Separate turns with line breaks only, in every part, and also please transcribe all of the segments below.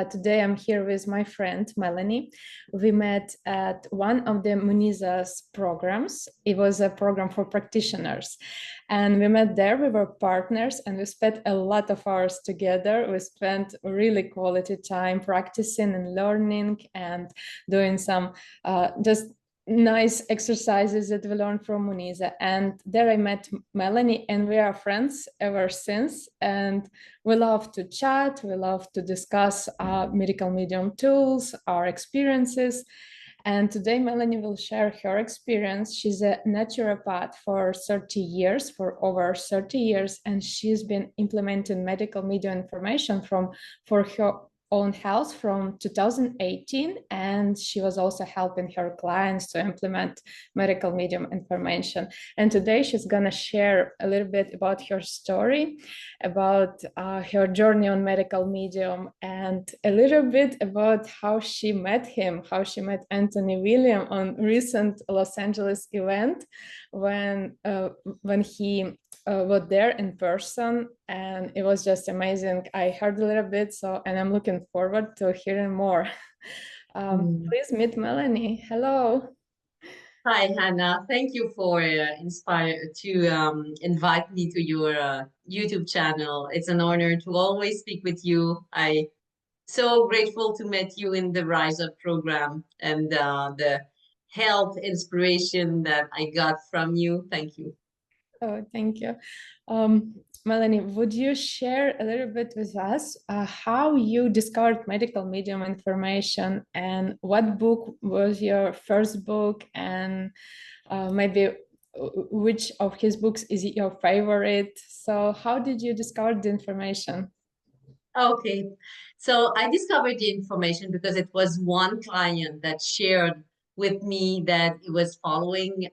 today I'm here with my friend Melanie. We met at one of the Muniza's programs. It was a program for practitioners, and we met there. We were partners, and we spent a lot of hours together. We spent really quality time practicing and learning and doing some just nice exercises that we learned from Muniza. And there I met Melanie, and we are friends ever since. And we love to chat, we love to discuss medical medium tools, our experiences. And today Melanie will share her experience. She's a naturopath for 30 years, for over 30 years, and she's been implementing medical medium information for her own health from 2018, and she was also helping her clients to implement medical medium information. And today she's gonna share a little bit about her story, about her journey on medical medium, and a little bit about how she met him, how she met Anthony William on recent Los Angeles event when he was there in person, and it was just amazing. I heard a little bit, and I'm looking forward to hearing more. Please meet Melanie. Hello.
Hi, Hannah. Thank you for invite me to your YouTube channel. It's an honor to always speak with you. I so grateful to meet you in the Rise Up program and the health inspiration that I got from you. Thank you.
Oh, thank you. Melanie, would you share a little bit with us how you discovered medical medium information, and what book was your first book, and maybe which of his books is your favorite? So how did you discover the information?
Okay, so I discovered the information because it was one client that shared with me that he was following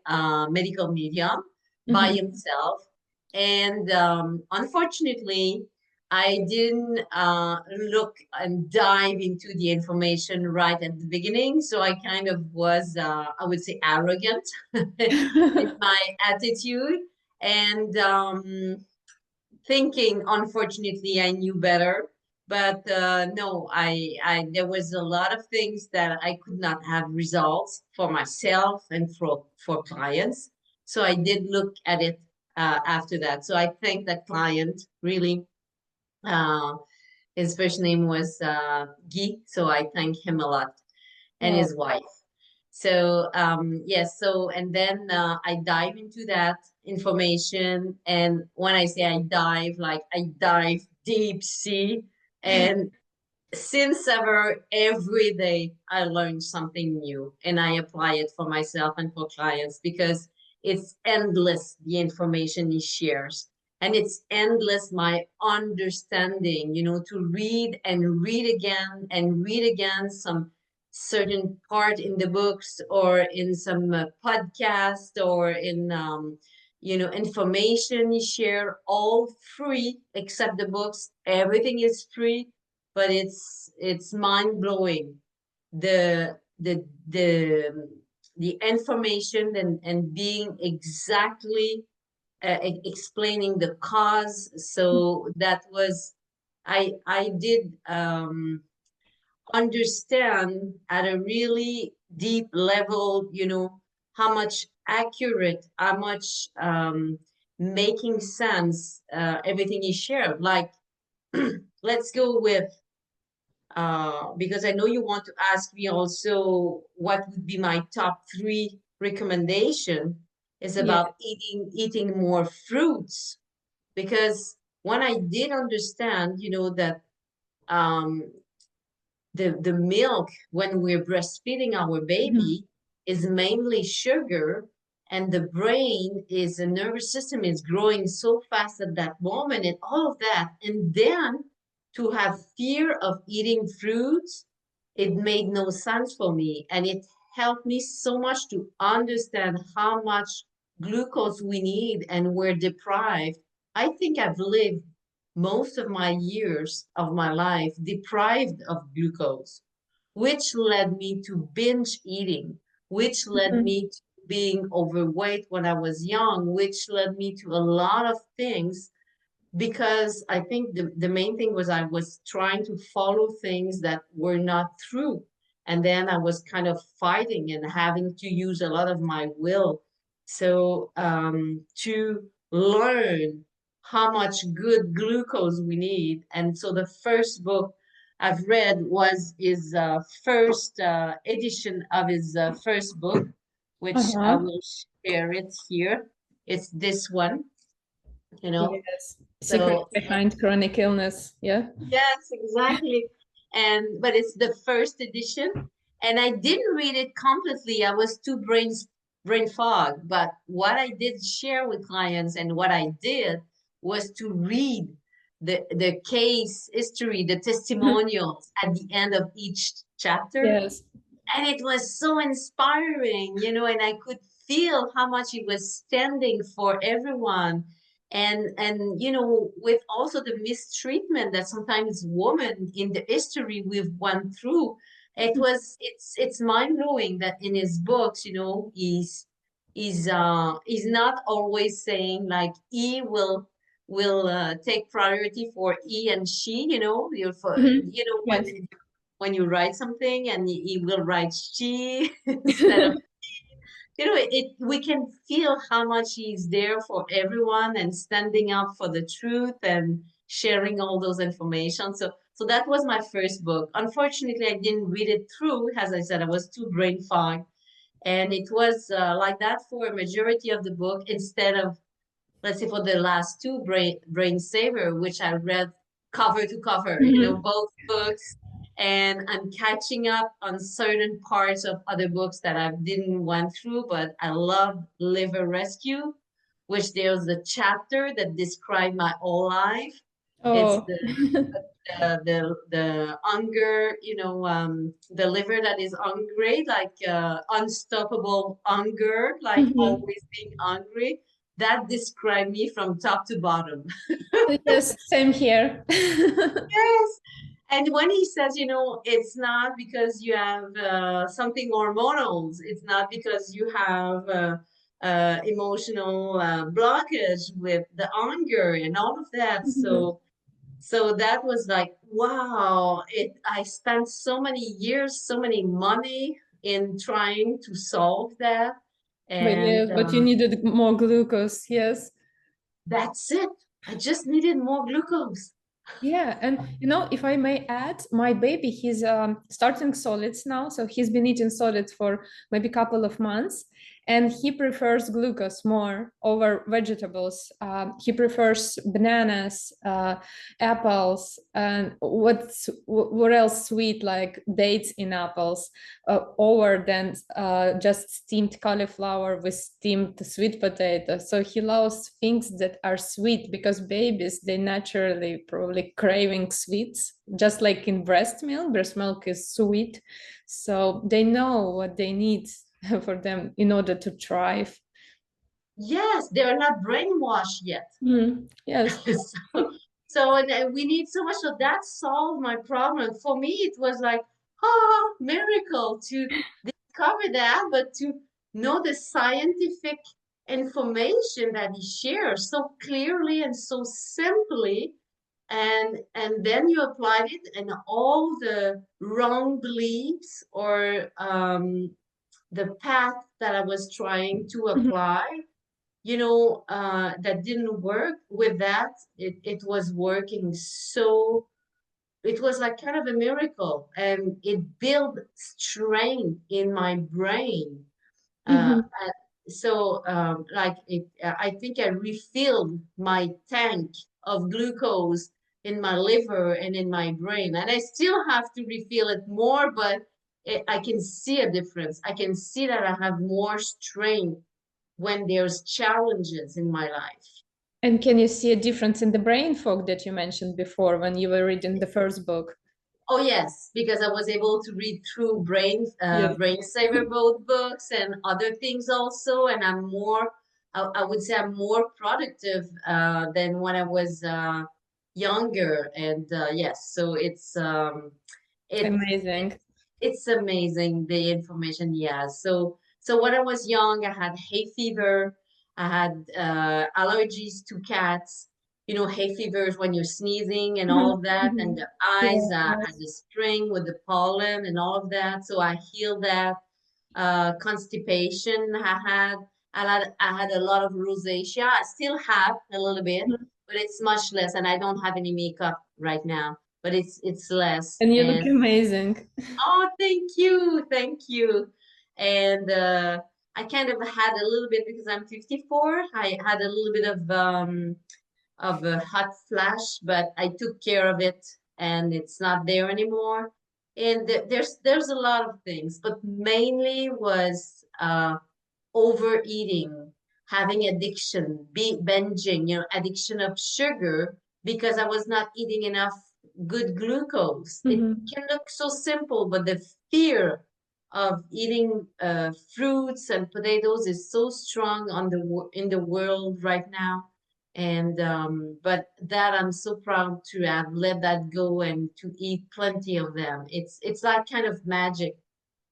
medical medium by himself. And unfortunately, I didn't look and dive into the information right at the beginning. So I kind of was, I would say, arrogant in my attitude. And thinking, unfortunately, I knew better. But no, there was a lot of things that I could not have results for myself and for clients. So I did look at it after that. So I thank that client really. His first name was Guy, so I thank him a lot, and his wife. So yes, so and then I dive into that information, and when I say I dive, like I dive deep sea, and since ever, every day I learn something new, and I apply it for myself and for clients because it's endless the information he shares, and it's endless my understanding, to read and read again and read again some certain part in the books or in some podcast or in information you share, all free except the books. Everything is free, but it's mind-blowing, the the the the information and being exactly explaining the cause. So that was, I did understand at a really deep level, how much accurate, how much making sense everything is shared. Like, let's go with, because I know you want to ask me also what would be my top 3 recommendation is about eating more fruits. Because when I did understand, that the milk when we're breastfeeding our baby is mainly sugar, and the brain is, the nervous system is growing so fast at that moment, and all of that, and then to have fear of eating fruits, it made no sense for me, and it helped me so much to understand how much glucose we need and we're deprived. I think I've lived most of my years of my life deprived of glucose, which led me to binge eating, which led me to being overweight when I was young, which led me to a lot of things because I think the main thing was I was trying to follow things that were not true. And then I was kind of fighting and having to use a lot of my will. So to learn how much good glucose we need. And so the first book I've read was his first edition of his first book, which I
Uh-huh.
will share it here. It's this one, you know.
Yes. Secret
So
behind chronic illness. Yeah.
yes, exactly. And but it's the first edition, and I didn't read it completely. I was too brain fog. But what I did share with clients and what I did was to read the case history, the testimonials at the end of each chapter.
Yes.
And it was so inspiring, you know, and I could feel how much it was standing for everyone. And you know, with also the mistreatment that sometimes women in the history we've gone through, it's mind-blowing that in his books, you know, he's not always saying like he will take priority for he and she, you know,
Mhm.
you know,
Yes.
when you write something and he will write she instead of, you know, we can feel how much he's there for everyone and standing up for the truth and sharing all those information. So that was my first book. Unfortunately, I didn't read it through. As I said, I was too brain fogged, and it was like that for a majority of the book instead of, let's say, for the last two, brain saver, which I read cover to cover, you know,
Mhm.
both books. And I'm catching up on certain parts of other books that I didn't went through, but I love Liver Rescue, which there's a chapter that described my whole life. It's
Oh.
the hunger, you know, the liver that is hungry, like unstoppable hunger, like
Mhm.
always being hungry. That described me from top to bottom.
Yes, same here.
Yes. And when he says, you know, it's not because you have something hormonal, it's not because you have emotional blockage with the hunger and all of that.
Mhm.
So that was like, wow, I spent so many years, so many money in trying to solve that.
But
And
yeah, but you needed more glucose, yes.
that's it. I just needed more glucose.
Yeah, and you know, if I may add, my baby, he's starting solids now, so he's been eating solids for maybe a couple of months, and he prefers glucose more over vegetables. He prefers bananas, apples, and what else sweet like dates in apples, over than just steamed cauliflower with steamed sweet potato. So he loves things that are sweet because babies, they naturally probably craving sweets, just like in breast milk. Breast milk is sweet. So they know what they need for them in order to thrive.
Yes, they're not brainwashed yet.
Mm, yes.
So we need so much. So that solved my problem. For me, it was like, oh, miracle to discover that, but to know the scientific information that he shares so clearly and so simply, and then you applied it, and all the wrong beliefs or the path that I was trying to
Mhm.
apply, you know, that didn't work with that. It was working. So it was like kind of a miracle, and it built strength in my brain. Uh,
Mhm.
like I think I refilled my tank of glucose in my liver and in my brain, and I still have to refill it more, but I can see a difference. I can see that I have more strength when there's challenges in my life.
And can you see a difference in the brain fog that you mentioned before when you were reading the first book?
Oh yes, because I was able to read through
Yes.
brain saver both books and other things also, and I'm more, I would say I'm more productive than when I was younger. And yes, so it, it
Amazing.
it's amazing the information he has. So when I was young, I had hay fever, I had allergies to cats. you know, hay fevers when you're sneezing and all of that, and the eyes
Yeah,
at the spring with the pollen and all of that. So I healed that. Constipation I had a lot of rosacea. I still have a little bit,
Mhm.
but it's much less, and I don't have any makeup right now, but it's less.
And you look
And
amazing.
oh, thank you, thank you. And I kind of had a little bit because I'm 54. I had a little bit of a hot flash, but I took care of it, and it's not there anymore. And there's a lot of things, but mainly was overeating, having addiction, binging, you know, addiction of sugar because I was not eating enough good glucose. It
Mhm.
can look so simple, but the fear of eating fruits and potatoes is so strong on in the world right now. And but that I'm so proud to have let that go and to eat plenty of them. It's like kind of magic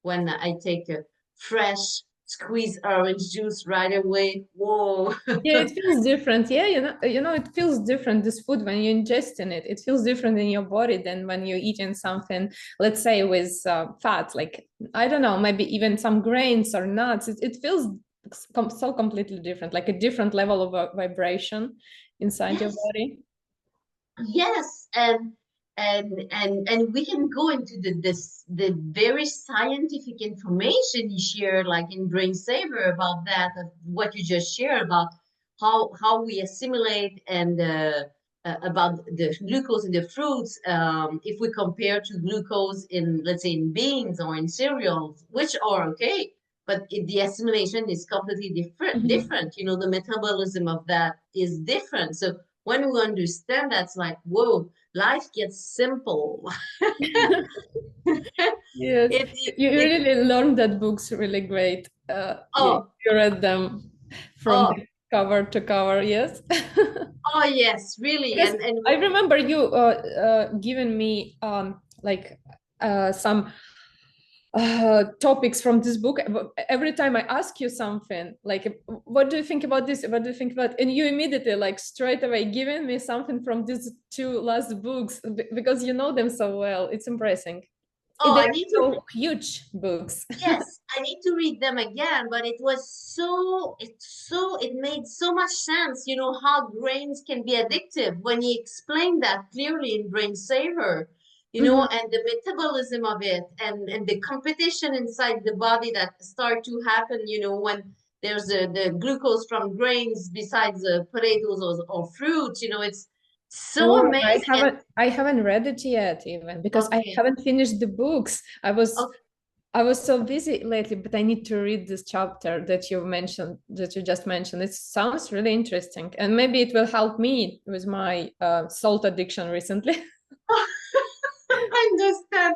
when I take a fresh squeezed orange juice right away. Whoa.
Yeah, it feels different. Yeah, it feels different. This food when you ingest in it, it feels different in your body than when you're eating something, let's say with fat, like I don't know, maybe even some grains or nuts. It feels so completely different, like a different level of vibration inside your
Yes,
body.
yes, and we can go into the very scientific information you share, like in Brain Saver about that, of what you just shared about how we assimilate and about the glucose in the fruits. If we compare to glucose in, let's say, in beans or in cereals, which are okay, but the assimilation is completely different.
Mhm.
Different, you know, the metabolism of that is different. So when we understand that's like, whoa, life gets simple.
Yes, you
It
really learned that books really great.
oh
You read them from
oh
the cover to cover, yes.
oh yes, really.
Because
And
I remember you giving me like some topics from this book. Every time I ask you something, like, what do you think about this? What do you think about? And you immediately, like, straight away, giving me something from these two last books because you know them so well. It's impressive.
oh, I
They're
need to
so huge books.
yes, I need to read them again, but it was it made so much sense, you know, how grains can be addictive when he explained that clearly in Brain Saver, you know,
Mhm.
and the metabolism of it and the competition inside the body that start to happen, you know, when there's the glucose from grains besides the potatoes or fruits, you know, it's so
Oh,
amazing. And
I haven't read it yet even because I
okay,
haven't finished the books.
okay.
I was so busy lately, but I need to read this chapter that you mentioned, that you just mentioned. It sounds really interesting, and maybe it will help me with my salt addiction recently.
I understand.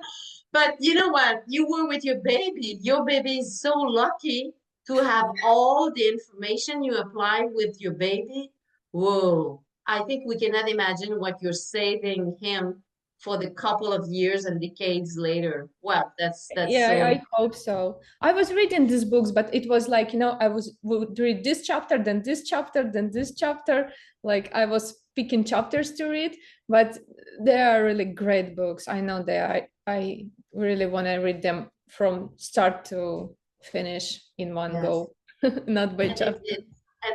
But you know what? You were with your baby. Your baby is so lucky to have all the information you apply with your baby. Whoa. I think we cannot imagine what you're saving him for the couple of years and decades later. Well, that's
Yeah,
so
I hope so. I was reading these books, but it was like, I would read this chapter, then this chapter, then this chapter. Like I was picking chapters to read, but they are really great books. I know they are. I really want to read them from start to finish in one
yes.
go, not by
And
chapter.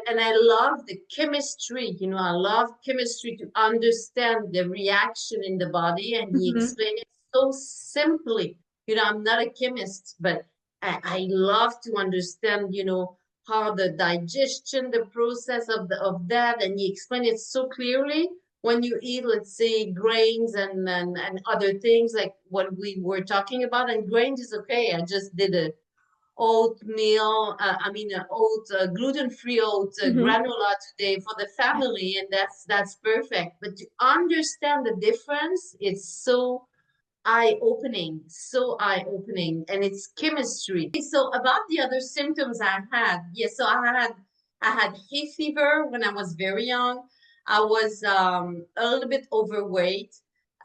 and I love the chemistry, you know, I love chemistry to understand the reaction in the body, and he
Mhm.
explained it so simply. You know, I'm not a chemist, but I love to understand, you know, how the digestion, the process of that, and he explained it so clearly. When you eat, let's say, grains and other things like what we were talking about, and grains is okay. I just did a oatmeal, oat, gluten-free oat
Mhm.
granola today for the family, and that's perfect. But to understand the difference, it's so eye-opening, and it's chemistry. So about the other symptoms I had, yes, so I had hay fever when I was very young. I was a little bit overweight.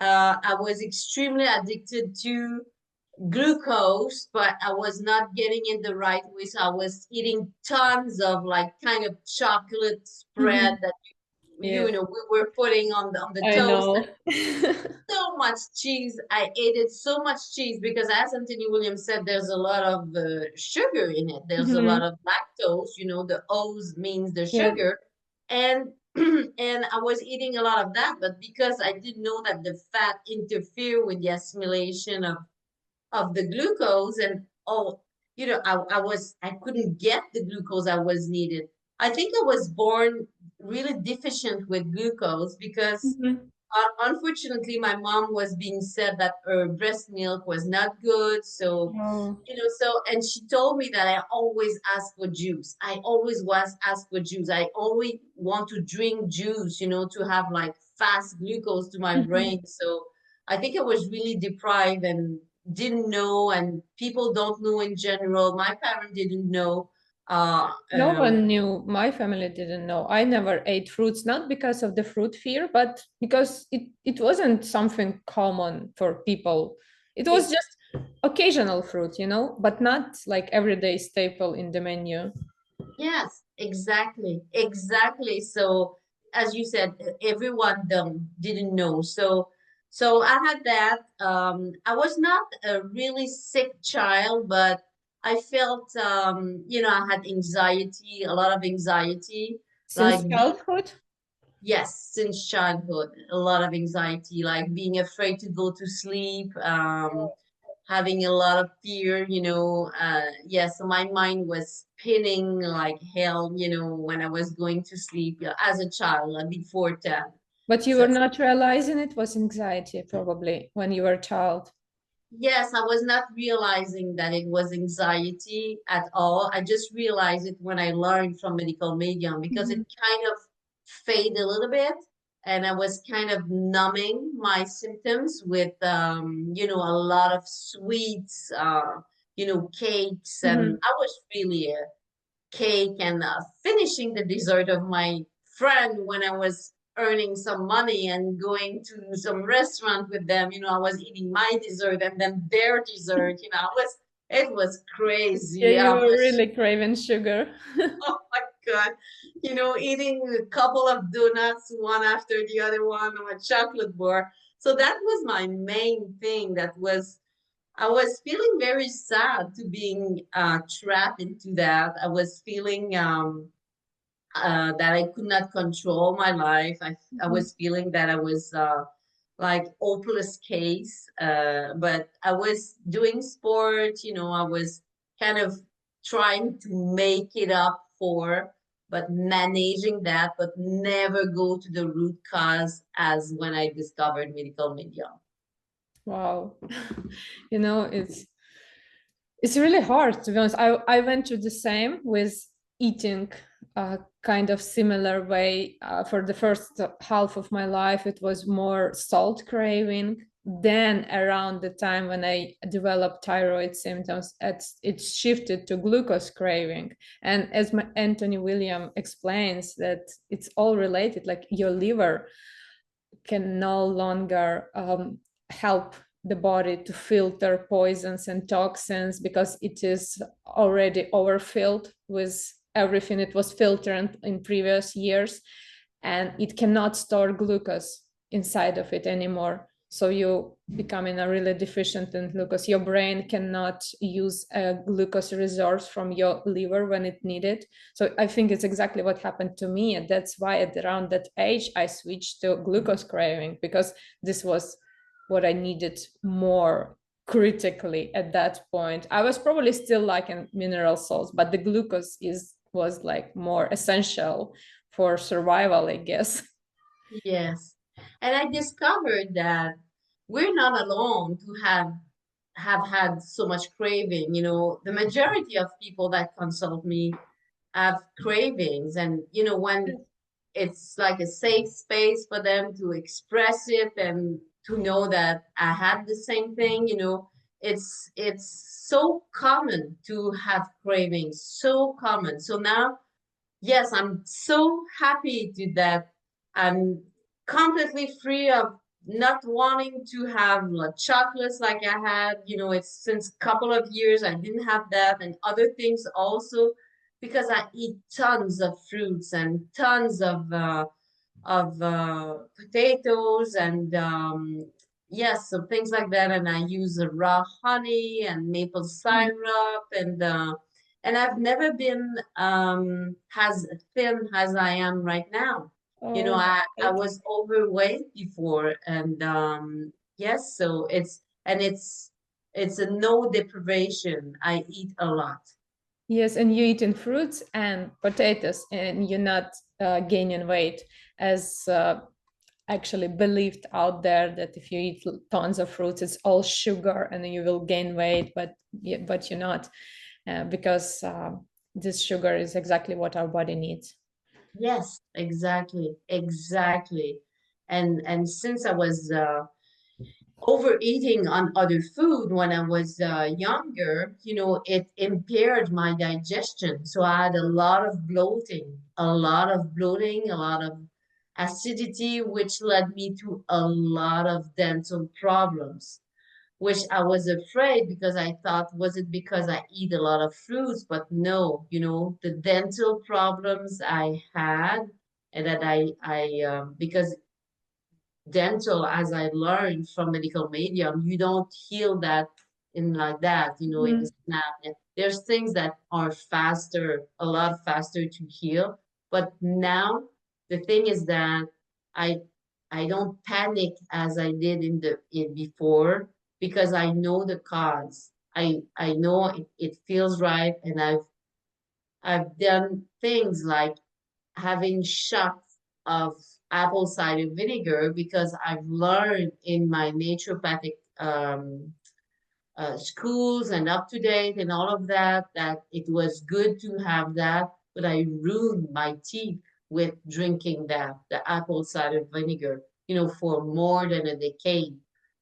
I was extremely addicted to glucose, but I was not getting it the right way. So I was eating tons of like kind of chocolate spread
Mhm.
that
Yes,
we were putting on the
I
toast.
know.
So much cheese. I ate it so much cheese because, as Anthony Williams said, there's a lot of sugar in it. There's a lot
Mhm.
of lactose. The O's means the
Yes.
sugar, and and I was eating a lot of that. But because I didn't know that the fat interfere with the assimilation of the glucose, and I couldn't get the glucose I was needed. I think I was born really deficient with glucose because
Mhm.
unfortunately, my mom was being said that her breast milk was not good. So,
Oh.
and she told me that I always ask for juice. I always was asked for juice. I always want to drink juice, to have like fast glucose to my
Mhm.
brain. So I think I was really deprived and didn't know, and people don't know in general. My parents didn't know. Uh,
No
um,
one knew. My family didn't know. I never ate fruits, not because of the fruit fear, but because it wasn't something common for people. It was
it,
just occasional fruit, but not like everyday staple in the menu.
Yes, exactly. Exactly. So, as you said, everyone didn't know. So I had that. I was not a really sick child, but I felt, I had anxiety, a lot of anxiety,
Since
like being,
childhood?
yes, since childhood, a lot of anxiety, like being afraid to go to sleep, having a lot of fear, so my mind was spinning like hell, when I was going to sleep, as a child, before 10.
But you
So
were not realizing it was anxiety, probably, when you were a child.
yes, I was not realizing that it was anxiety at all. I just realized it when I learned from medical medium, because it
Mhm.
kind of faded a little bit, and I was kind of numbing my symptoms with a lot of sweets, cakes, and
Mhm.
I was really a cake and finishing the dessert of my friend when I was earning some money and going to some restaurant with them. I was eating my dessert and then their dessert. It was
Yeah,
crazy.
you were really craving sugar.
Oh my God. Eating a couple of donuts, one after the other one, on a chocolate bar. So that was my main thing. I was feeling very sad to being trapped into that. I was feeling that I could not control my life. I
Mhm.
was feeling that I was like hopeless case. But I was doing sport, I was kind of trying to make it up for, but managing that, but never go to the root cause as when I discovered medical medium.
Wow. It's really hard, to be honest. I went through the same with eating, kind of similar way. For the first half of my life, it was more salt craving. Then around the time when I developed thyroid symptoms, it shifted to glucose craving. And as Anthony William explains, that it's all related, like your liver can no longer help the body to filter poisons and toxins because it is already overfilled with everything it was filtered in previous years, and it cannot store glucose inside of it anymore. So you become in a really deficient in glucose. Your brain cannot use glucose reserves from your liver when it needed. So I think it's exactly what happened to me. And that's why at around that age, I switched to glucose craving, because this was what I needed more critically at that point. I was probably still lacking mineral salts, but the glucose was like more essential for survival, I guess.
Yes. And I discovered that we're not alone to have had so much craving. The majority of people that consult me have cravings, and when it's like a safe space for them to express it and to know that I had the same thing, it's so common to have cravings, so common. So now, yes, I'm so happy to that I'm completely free of not wanting to have like chocolates like I had. It's since a couple of years I didn't have that, and other things also, because I eat tons of fruits and tons of of potatoes and yes, so things like that. And I use raw honey and maple
Mm.
syrup and I've never been as thin as I am right now. You know,
Oh,
I
great.
was overweight before and yes, so it's a no deprivation. I eat a lot.
Yes, and you eating fruits and potatoes, and you're not gaining weight, as actually believed out there that if you eat tons of fruits, it's all sugar and you will gain weight, but you're not, because this sugar is exactly what our body needs.
Yes, exactly, exactly. And since I was overeating on other food when I was younger, you know, it impaired my digestion. So I had a lot of bloating, a lot of acidity, which led me to a lot of dental problems, which I was afraid because I thought, was it because I eat a lot of fruits? But no, you know, the dental problems I had and that because dental, as I learned from medical medium, you don't heal that in like that, you know, in a
Mhm.
snap. And there's things that are faster, a lot faster to heal. But now the thing is that I I don't panic as I did in before because I know the cause. I know it feels right, and I've done things like having shots of apple cider vinegar because I've learned in my naturopathic schools and up to date and all of that that it was good to have that, but I ruined my teeth with drinking that, the apple cider vinegar, you know, for more than a decade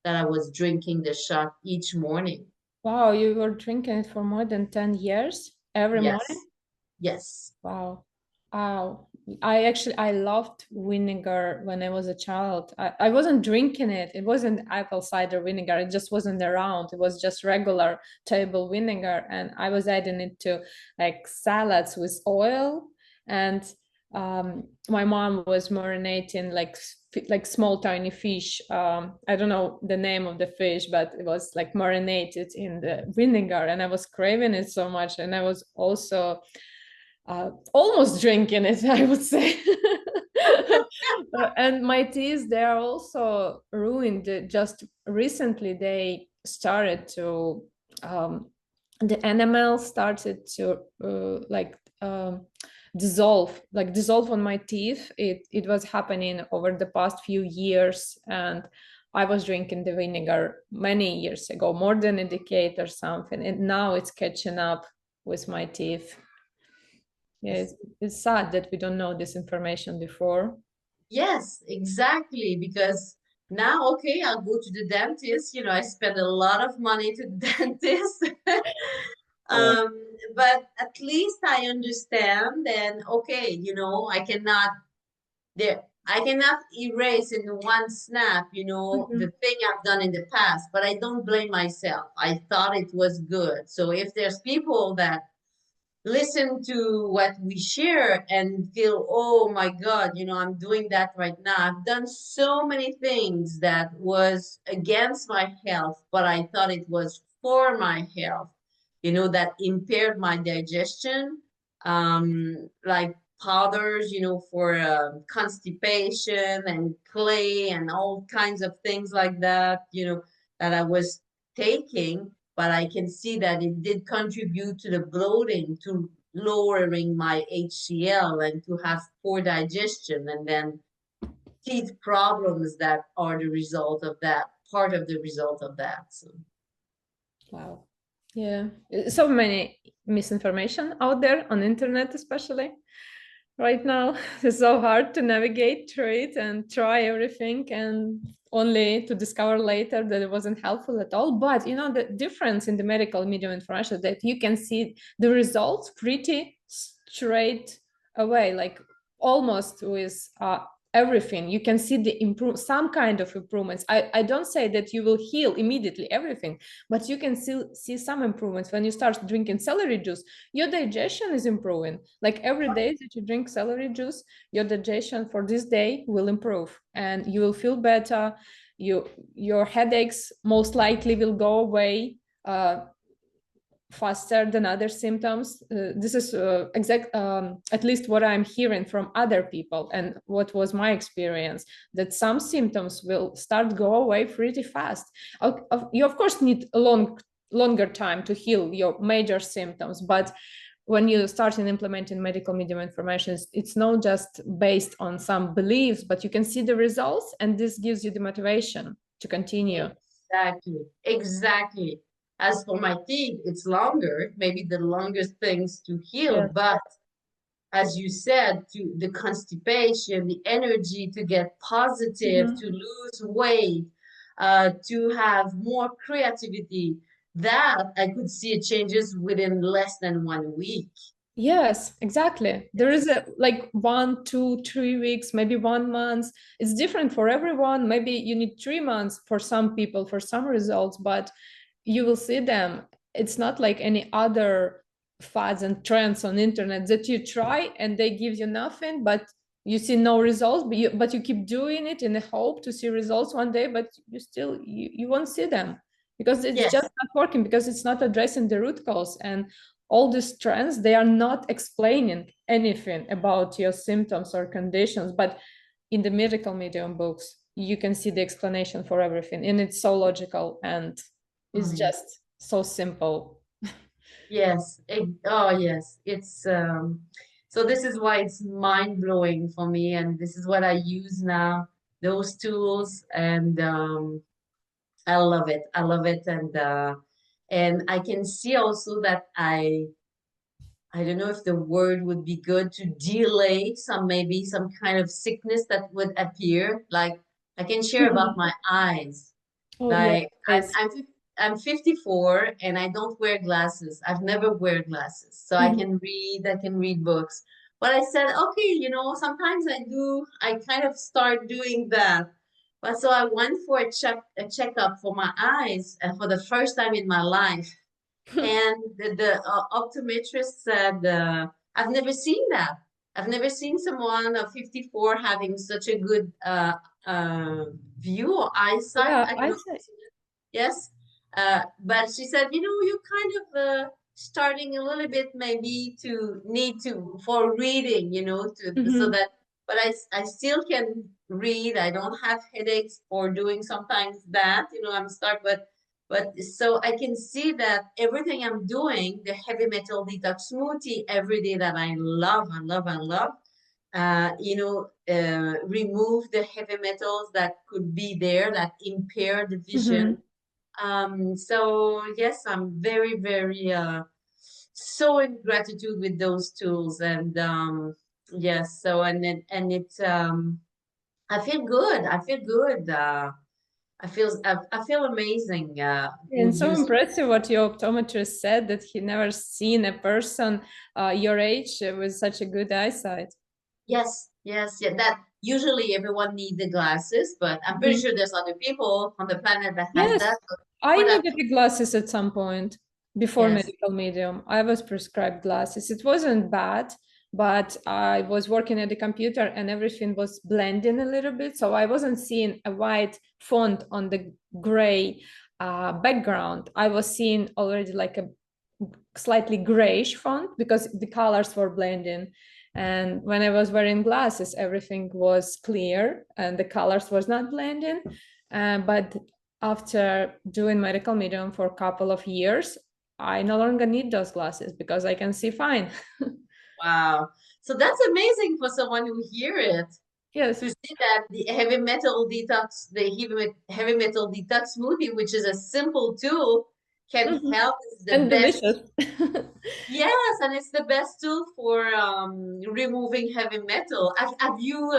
that I was drinking the shot each morning.
Wow, you were drinking it for more than 10 years every morning?
Yes, yes.
Wow. Wow. I loved vinegar when I was a child. I wasn't drinking it. It wasn't apple cider vinegar. It just wasn't around. It was just regular table vinegar. And I was adding it to like salads with oil. And my mom was marinating like small tiny fish. I don't know the name of the fish, but it was like marinated in the vinegar. And I was craving it so much. And I was also almost drinking it, I would say. And my teeth, they are also ruined. Just recently, they started to, the enamel started to dissolve on my teeth. It was happening over the past few years, and I was drinking the vinegar many years ago, more than a decade or something, and now it's catching up with my teeth. Yeah, it's sad that we don't know this information before.
Yes, exactly. Because now, okay, I'll go to the dentist. You know, I spend a lot of money to the dentist.
Yeah.
Um, but at least I understand and okay, you know, I cannot erase in one snap, you know,
Mhm.
the thing I've done in the past, but I don't blame myself. I thought it was good. So if there's people that listen to what we share and feel, oh my God, you know, I'm doing that right now. I've done so many things that was against my health, but I thought it was for my health, you know, that impaired my digestion, like powders, you know, for constipation and clay and all kinds of things like that, you know, that I was taking, but I can see that it did contribute to the bloating, to lowering my HCl, and to have poor digestion, and then teeth problems that are the result of that, part of the result of that. So,
Wow. Yeah. So many misinformation out there on internet, especially right now. It's so hard to navigate through it and try everything and only to discover later that it wasn't helpful at all. But you know, the difference in the medical medium information that you can see the results pretty straight away, like almost with everything. You can see the some kind of improvements. I don't say that you will heal immediately everything, but you can still see some improvements. When you start drinking celery juice, your digestion is improving. Like every day that you drink celery juice, your digestion for this day will improve and you will feel better. Your headaches most likely will go away faster than other symptoms. This is at least what I'm hearing from other people and what was my experience, that some symptoms will start go away pretty fast. You of course need a longer time to heal your major symptoms, but when you start implementing medical medium information, it's not just based on some beliefs, but you can see the results, and this gives you the motivation to continue.
Exactly. As for my teeth, it's longer, maybe the longest things to heal,
Yeah.
but as you said, to the constipation, the energy to get positive, to lose weight, to have more creativity, that I could see changes within less than 1 week.
Yes, exactly. There is a like 1, 2, 3 weeks, maybe 1 month. It's different for everyone. Maybe you need 3 months for some people for some results, but you will see them. It's not like any other fads and trends on internet that you try and they give you nothing, but you see no results, but you keep doing it in the hope to see results one day, but you won't see them because it's
Yes.
just not working, because it's not addressing the root cause. And all these trends, they are not explaining anything about your symptoms or conditions, but in the medical medium books you can see the explanation for everything, and it's so logical and it's just so simple.
Yes. Oh, yes. It's so this is why it's mind-blowing for me, and this is what I use now, those tools, and I love it. I love it, and I can see also that I don't know if the word would be good, to delay maybe some kind of sickness that would appear. Like I can share about my eyes.
Oh yeah,
Like
please.
I'm 54 and I don't wear glasses. I've never wear glasses. So I can read books. But I said, okay, sometimes I kind of start doing that. But so I went for a checkup for my eyes for the first time in my life. And the optometrist said, I've never seen that. I've never seen someone of 54 having such a good view or eyesight.
Yeah,
I don't
I
know.
say.
Yes. But she said, you're kind of starting a little bit maybe to need to for reading, so that, but I still can read. I don't have headaches for doing sometimes that, I'm start, but so I can see that everything I'm doing, the heavy metal detox smoothie every day that I love, remove the heavy metals that could be there that impair the vision. So yes, I'm very, very so in gratitude with those tools, and yes, so it's I feel good. I feel good. I feel amazing
And so
use.
impressive what your optometrist said, that he never seen a person your age with such a good eyesight.
Yes, yes, yeah. That usually everyone needs the glasses, but I'm pretty sure there's other people on the planet that has
Yes,
that. But
I
for that,
needed the glasses at some point before
yes,
medical medium. I was prescribed glasses. It wasn't bad, but I was working at the computer and everything was blending a little bit. So I wasn't seeing a white font on the gray background. I was seeing already like a slightly grayish font because the colors were blending. And when I was wearing glasses, everything was clear and the colors was not blending. But after doing medical medium for a couple of years, I no longer need those glasses because I can see fine.
wow. So that's amazing for someone who hear it.
Yes.
To see that the heavy metal detox smoothie, which is a simple tool, can help. Is the
And
best.
delicious.
Yes, and it's the best tool for removing heavy metal. Have you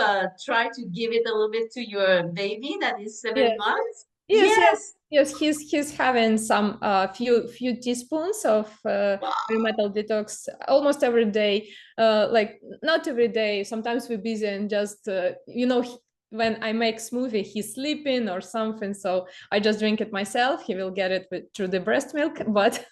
tried to give it a little bit to your baby that is seven
Yes.
months?
Yes, yes.
Yes.
Yes, he's having some few teaspoons of prenatal detox almost every day. Like not every day. Sometimes we're busy and just when I make smoothie, he's sleeping or something. So I just drink it myself. He will get it through the breast milk, but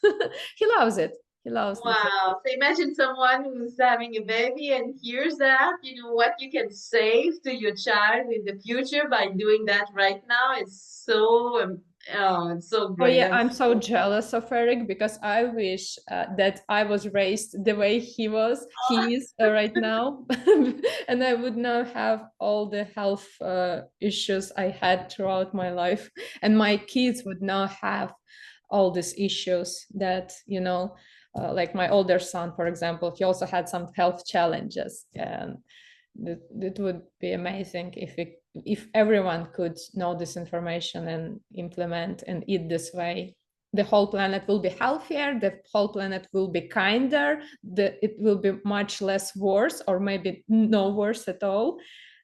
he loves it. He loves the taste.
Wow. So imagine someone who's having a baby and hears that, you know, what you can save to your child in the future by doing that right now is so, oh, it's so
Oh
great.
yeah,
I'm
I'm so
so,
jealous of Eric because I wish that I was raised the way he is right now, and I would not have all the health issues I had throughout my life, and my kids would not have all these issues that like my older son, for example, he also had some health challenges, and it would be amazing if everyone could know this information and implement and eat this way. The whole planet will be healthier, the whole planet will be kinder, it will be much less worse, or maybe no worse at all.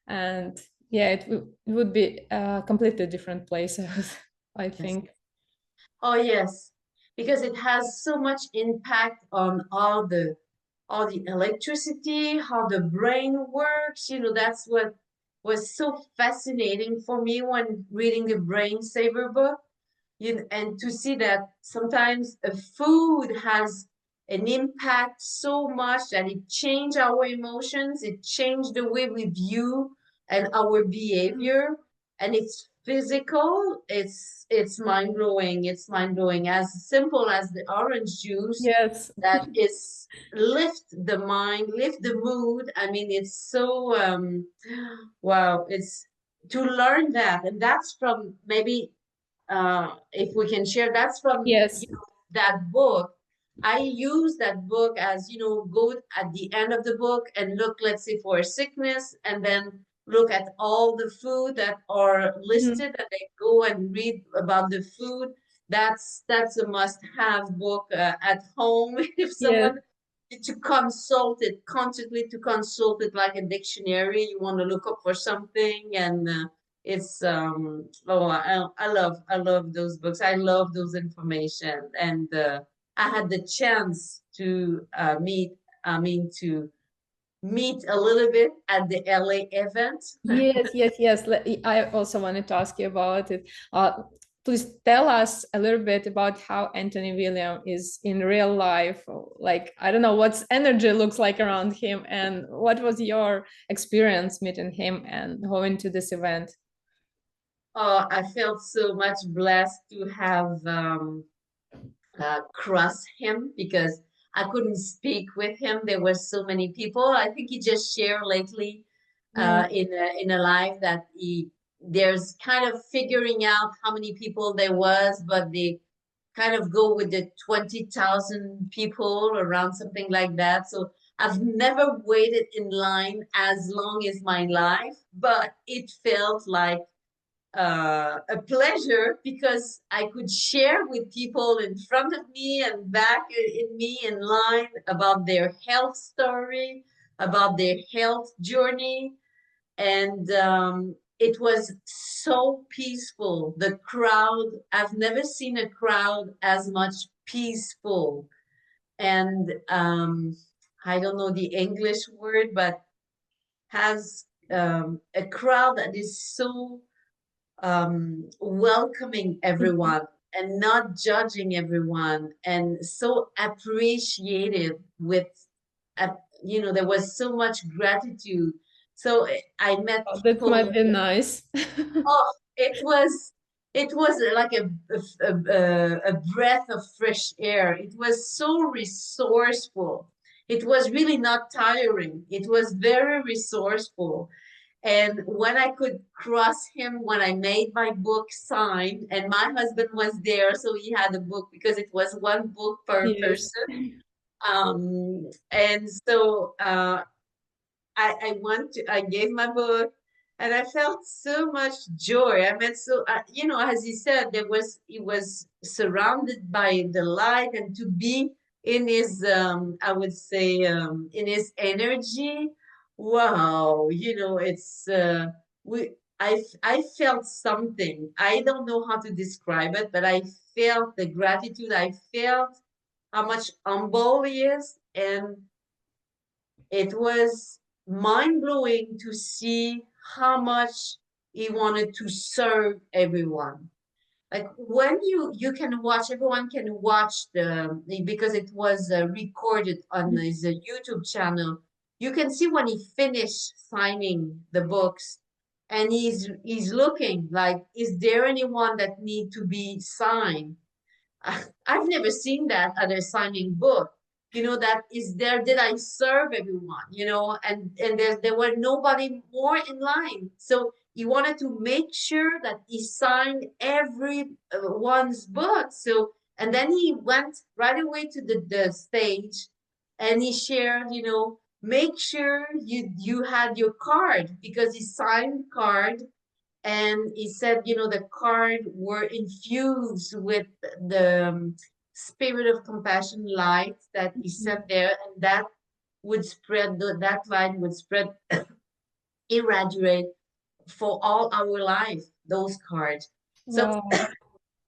And yeah, it would be a completely different place, I
yes.
think.
Oh, yes, because it has so much impact on all the electricity, how the brain works. You know, that's what was so fascinating for me when reading the Brain Saver book. You know, and to see that sometimes a food has an impact so much that it changed our emotions, it changed the way we view and our behavior, and it's physical. It's mind blowing. It's mind blowing. As simple as the orange juice
Yes.
that is lift the mind, lift the mood. I mean, it's so wow. It's to learn that, and that's from maybe if we can share, that's from
Yes.
that book. I use that book as, you know, go at the end of the book and look, let's say, for a sickness, and then look at all the food that are
Mhm.
listed, and they go and read about the food. That's a must-have book at home if
Yes.
someone to consult it constantly, to consult it like a dictionary. You want to look up for something, and it's oh, I love those books. I love those information, and I had the chance to to meet a little bit at the LA event.
Yes, yes, yes. I also wanted to ask you about it. Please tell us a little bit about how Anthony William is in real life. Like, I don't know what's energy looks like around him, and what was your experience meeting him and going to this event?
Oh, I felt so much blessed to have cross him because I couldn't speak with him. There were so many people. I think he just shared lately
Mm.
in a live that he there's kind of figuring out how many people there was, but they kind of go with the 20,000 people around something like that. So I've never waited in line as long as my life, but it felt like a pleasure because I could share with people in front of me and back in me in line about their health story, about their health journey. And it was so peaceful. The crowd, I've never seen a crowd as much peaceful. And I don't know the English word, but has a crowd that is so welcoming everyone and not judging everyone and so appreciative with uh, you know, there was so much gratitude. So I met
Oh, that
people.
might be nice.
Oh, it was like a breath of fresh air. It was so resourceful. It was really not tiring. It was very resourceful. And when I could cross him, when I made my book signed, and my husband was there, so he had a book because it was one book per
Yes.
person. And so I gave my book, and I felt so much joy. I mean, so you know, as he said, he was surrounded by the light, and to be in his, I would say, in his energy. Wow, you know, it's we. I felt something. I don't know how to describe it, but I felt the gratitude. I felt how much humble he is, and it was mind-blowing to see how much he wanted to serve everyone. Like when you can watch, everyone can watch because it was recorded on his YouTube channel. You can see when he finished signing the books, and he's looking like, is there anyone that need to be signed? I've never seen that at a signing book. That is there. Did I serve everyone? And there were nobody more in line. So he wanted to make sure that he signed every one's book. So and then he went right away to the stage, and he shared, make sure you had your card, because he signed card, and he said, the card were infused with the spirit of compassion light that he set there, and that would spread, that light would spread, irradiate for all our life, those cards. So,
Wow.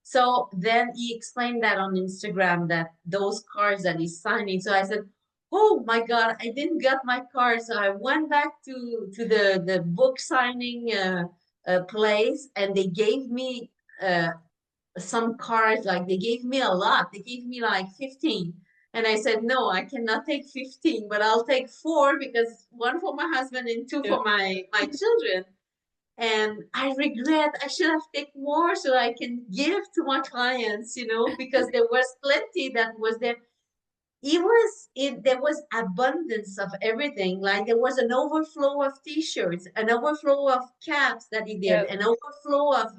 so then he explained that on Instagram, that those cards that he's signing. So I said, oh my God, I didn't get my card. So I went back to the book signing place, and they gave me uh, some cards. Like they gave me a lot. They gave me like 15. And I said, no, I cannot take 15, but I'll take 4, because one for my husband and 2
Yeah.
for my children. And I regret I should have taken more so I can give to my clients, because there was plenty that was there. There was abundance of everything. Like there was an overflow of t-shirts, an overflow of caps that he did,
Yeah.
an overflow of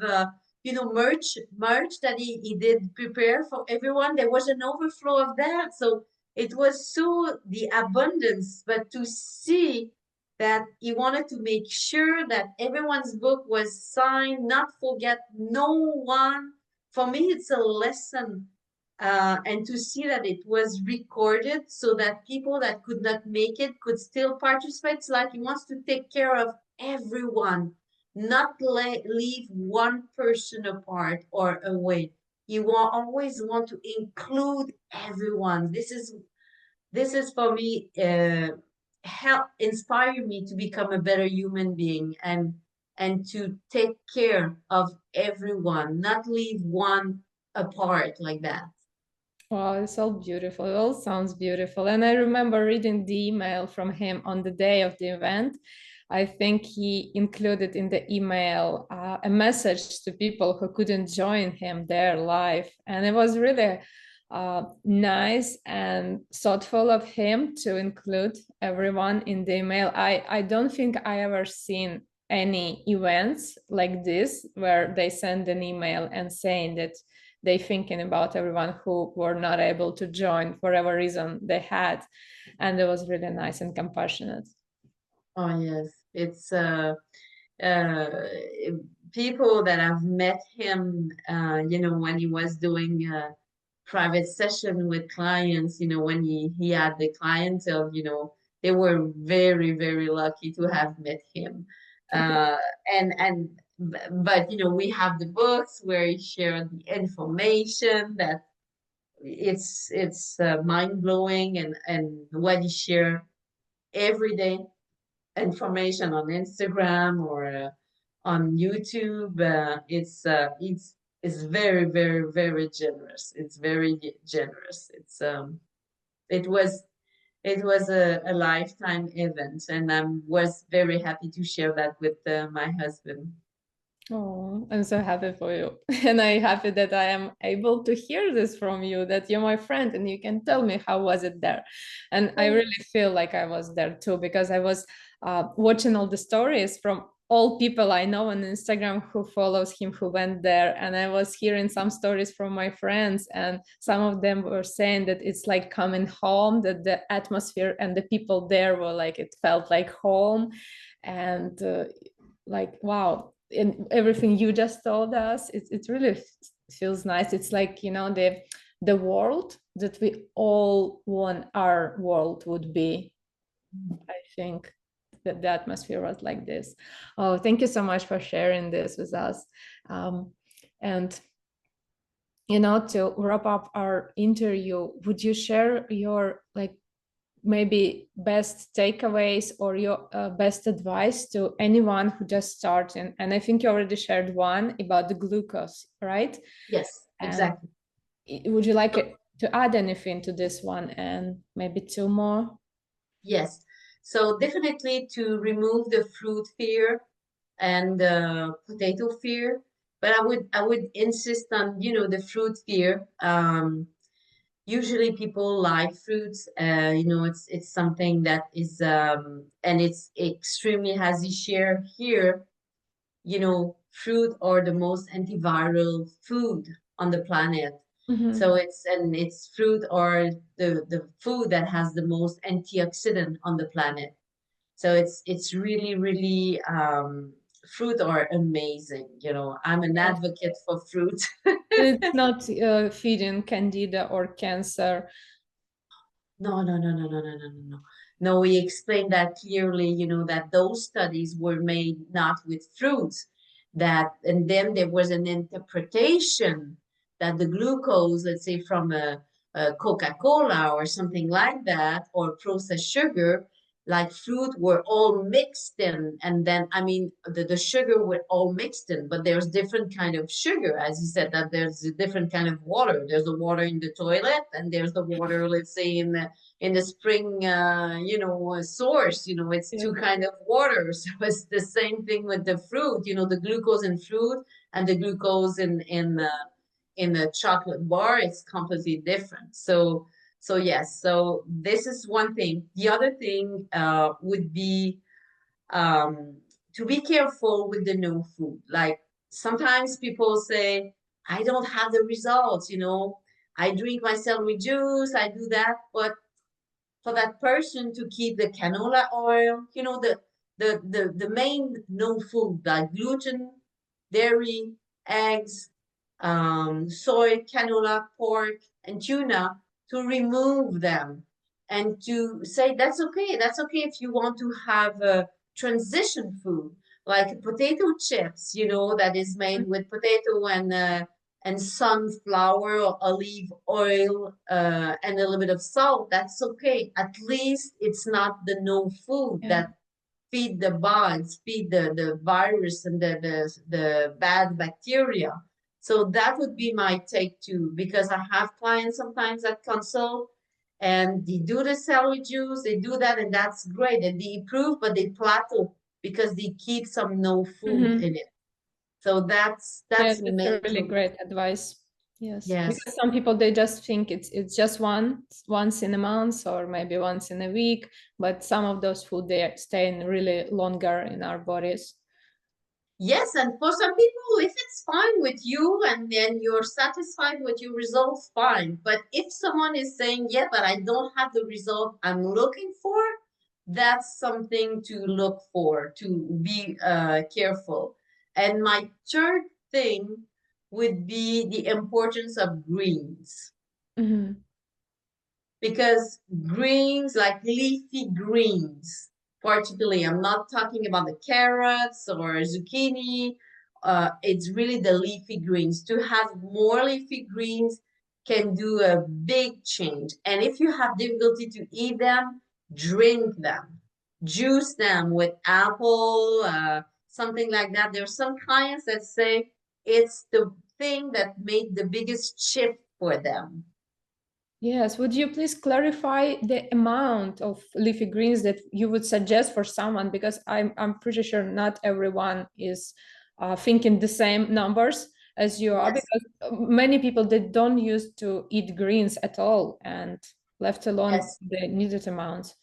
merch that he did prepare for everyone. There was an overflow of that. So it was so the abundance, but to see that he wanted to make sure that everyone's book was signed, not forget no one. For me, it's a lesson, and to see that it was recorded so that people that could not make it could still participate. It's like he wants to take care of everyone, not leave one person apart or away. Always want to include everyone. This is for me, help inspire me to become a better human being, and to take care of everyone, not leave one apart like that.
Wow, it's all beautiful. It all sounds beautiful. And I remember reading the email from him on the day of the event. I think he included in the email a message to people who couldn't join him there live. And it was really nice and thoughtful of him to include everyone in the email. I don't think I ever seen any events like this where they send an email and saying that they thinking about everyone who were not able to join for whatever reason they had. And it was really nice and compassionate.
Oh yes, it's uh, people that have met him, when he was doing a private session with clients, when he had the clientele, they were very, very lucky to have met him. Uh, and but we have the books where he shared the information that it's mind blowing, and what he shared every day, information on Instagram or on YouTube. It's very, very, very generous. It's very generous. It was it was a lifetime event, and I was very happy to share that with my husband.
Oh, I'm so happy for you. And I'm happy that I am able to hear this from you, that you're my friend and you can tell me how was it there. And I really feel like I was there too, because I was watching all the stories from all people I know on Instagram who follows him, who went there. And I was hearing some stories from my friends, and some of them were saying that it's like coming home, that the atmosphere and the people there were like, it felt like home. And like, wow, and everything you just told us, it really feels nice. It's like, the world that we all want our world would be, I think. the atmosphere was like this. Oh, thank you so much for sharing this with us. And you know, to wrap up our interview, would you share your maybe best takeaways or your best advice to anyone who just started? And I think you already shared one about the glucose, right?
Yes, exactly.
And would you like to add anything to this one, and maybe two more?
Yes. So definitely to remove the fruit fear and the potato fear. But I would insist on, the fruit fear. Usually people like fruits. It's something that is and it's extremely has a share here. Fruit are the most antiviral food on the planet.
Mm-hmm.
So it's fruit or the food that has the most antioxidant on the planet. So it's really, really fruit are amazing. I'm an
Yes.
advocate for fruit.
It's not feeding candida or cancer.
No, no, no, no, no, no, no, no, no. No, we explained that clearly, that those studies were made not with fruits, and then there was an interpretation that the glucose, let's say from a Coca-Cola or something like that, or processed sugar, like fruit were all mixed in. And then, I mean, the sugar were all mixed in, but there's different kind of sugar, as you said, that there's a different kind of water. There's the water in the toilet, and there's the water, let's say, in the spring, source. It's
Yeah.
two kind of water. So it's the same thing with the fruit. The glucose in fruit and the glucose in the chocolate bar is completely different. So yes, so this is one thing. The other thing would be to be careful with the no food. Like sometimes people say, I don't have the results, I drink my celery juice, I do that, but for that person to keep the canola oil, the main no food like gluten, dairy, eggs, soy, canola, pork, and tuna, to remove them and to say that's okay. That's okay if you want to have a transition food like potato chips, that is made with potato and sunflower or olive oil and a little bit of salt. That's okay. At least it's not the no food
Yeah.
that feed the bugs, feed the virus and the bad bacteria. So that would be my take too, because I have clients sometimes that consult and they do the celery juice, they do that, and that's great. And they improve, but they plateau because they keep some no food
Mm-hmm.
in it. So that's
Yeah,
that's
that's a
main
really
thing.
great advice. Yes,
Yes.
because some people, they just think it's just once in a month or maybe once in a week, but some of those food, they stay in really longer in our bodies.
Yes, and for some people, if it's fine with you and then you're satisfied with your results, fine. But if someone is saying, yeah, but I don't have the result I'm looking for, that's something to look for, to be careful. And my third thing would be the importance of greens.
Mm-hmm.
Because greens, like leafy greens, particularly, I'm not talking about the carrots or zucchini. It's really the leafy greens. To have more leafy greens can do a big change. And if you have difficulty to eat them, drink them, juice them with apple, something like that. There are some clients that say it's the thing that made the biggest shift for them.
Yes, would you please clarify the amount of leafy greens that you would suggest for someone? Because I'm pretty sure not everyone is thinking the same numbers as you are,
Yes.
because many people, they don't used to eat greens at all, and left alone
Yes.
the needed amounts.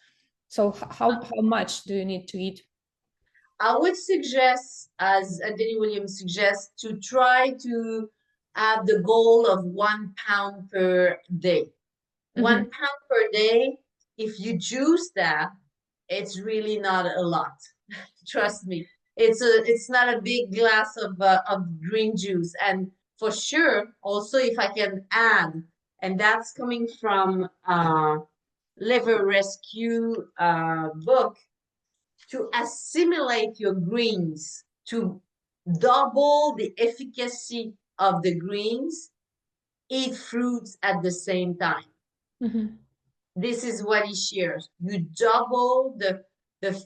So how much do you need to eat?
I would suggest, as Anthony Williams suggests, to try to have the goal of 1 pound per day.
Mm-hmm.
1 pound per day, if you juice that, it's really not a lot. Trust me. It's not a big glass of green juice. And for sure, also if I can add, and that's coming from Liver Rescue book, to assimilate your greens, to double the efficacy of the greens, eat fruits at the same time.
Mm-hmm.
This is what he shares. You double the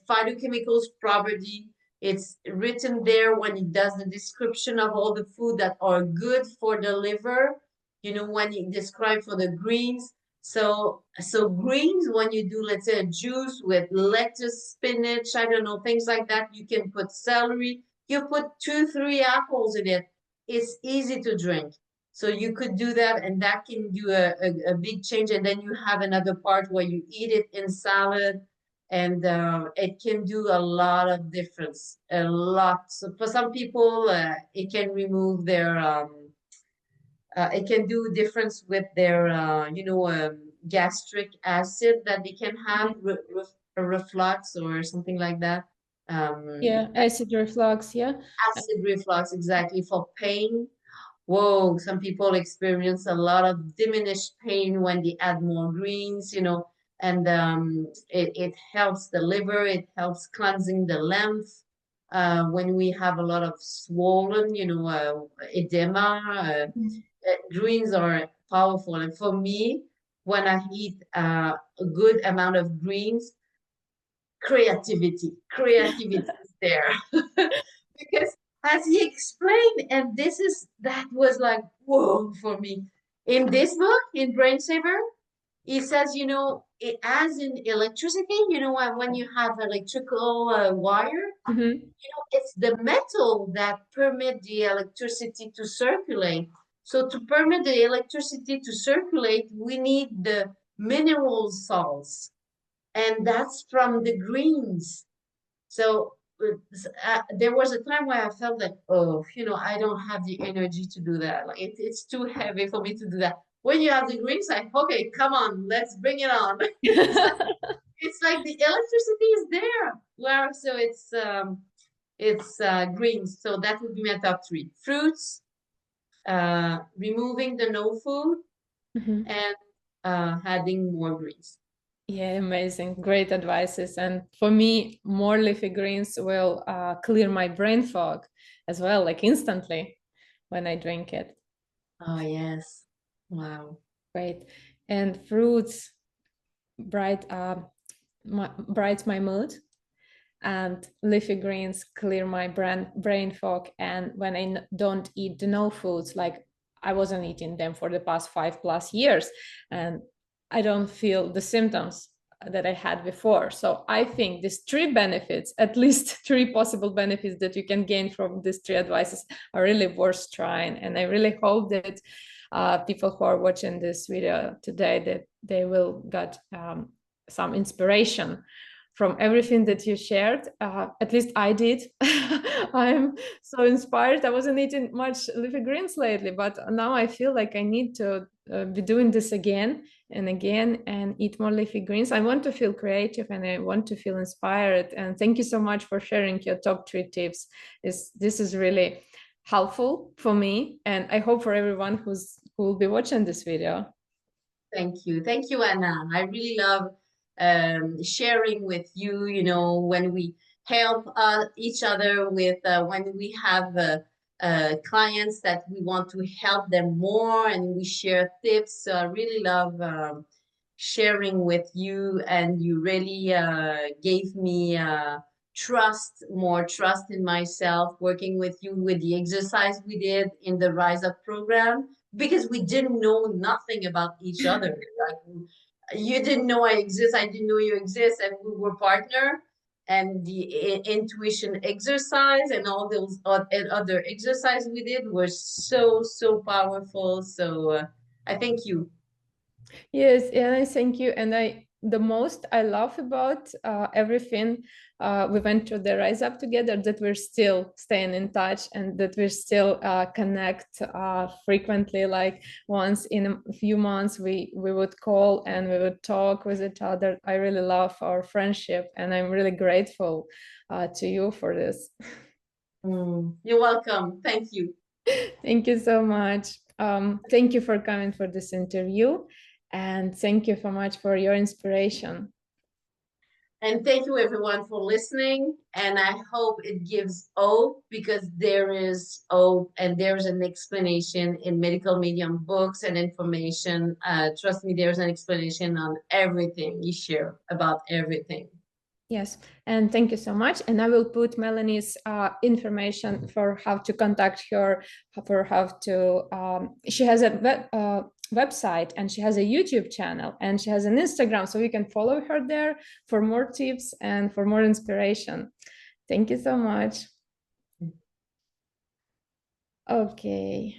phytochemicals property. It's written there when he does the description of all the food that are good for the liver. You know, when he describes for the greens. So greens, when you do, let's say, a juice with lettuce, spinach, I don't know, things like that, you can put celery. You put 2, 3 apples in it. It's easy to drink. So you could do that, and that can do a big change. And then you have another part where you eat it in salad, and it can do a lot of difference, a lot. So for some people, it can remove their, it can do difference with their, gastric acid that they can have, a reflux or something like that.
Yeah, acid reflux, yeah.
Acid reflux, exactly, for pain. Whoa, some people experience a lot of diminished pain when they add more greens, and it helps the liver, it helps cleansing the lymph. When we have a lot of swollen, edema, greens are powerful. And for me, when I eat a good amount of greens, creativity is there. Because as he explained, and that was like whoa for me. In this book, in Brain Saver, he says, it as in electricity, when you have electrical wire,
Mm-hmm.
it's the metal that permit the electricity to circulate. So to permit the electricity to circulate, we need the mineral salts, and that's from the greens. So there was a time where I felt like, oh, I don't have the energy to do that. Like it's too heavy for me to do that. When you have the greens, like, okay, come on, let's bring it on. It's like the electricity is there. Well, so it's greens. So that would be my top 3: fruits, removing the no food,
Mm-hmm.
and adding more greens.
Yeah, amazing. Great advices. And for me, more leafy greens will clear my brain fog as well, like instantly when I drink it.
Oh yes, wow.
Great. And fruits bright my mood, and leafy greens clear my brain fog. And when I don't eat the no foods, like I wasn't eating them for the past 5+ years, and I don't feel the symptoms that I had before. So I think these 3 benefits, at least 3 possible benefits that you can gain from these 3 advices, are really worth trying. And I really hope that people who are watching this video today, that they will get some inspiration from everything that you shared. At least I did. I'm so inspired. I wasn't eating much leafy greens lately, but now I feel like I need to be doing this again and again and eat more leafy greens. I want to feel creative and I want to feel inspired. And thank you so much for sharing your top 3 tips. This is really helpful for me, and I hope for everyone who will be watching this video.
Thank you, Anna. I really love sharing with you, when we help each other with, when we have clients that we want to help them more and we share tips. So I really love sharing with you, and you really gave me more trust in myself, working with you with the exercise we did in the Rise Up program, because we didn't know nothing about each other. Like, you didn't know I exist, I didn't know you exist, and we were partner. And the intuition exercise and all those other exercises we did were so powerful. So I thank you.
Yes, and I thank you. And the most I love about everything we went through the Rise Up together, that we're still staying in touch and that we still connect frequently. Like once in a few months, we would call and we would talk with each other. I really love our friendship, and I'm really grateful to you for this.
You're welcome. Thank you.
Thank you so much. Thank you for coming for this interview. And thank you so much for your inspiration.
And thank you everyone for listening. And I hope it gives hope, because there is hope and there's an explanation in medical medium books and information. Trust me, there's an explanation on everything you share about everything.
Yes, and thank you so much. And I will put Melanie's information for how to contact her, for how to, she has a website, and she has a YouTube channel, and she has an Instagram, so you can follow her there for more tips and for more inspiration. Thank you so much. Okay.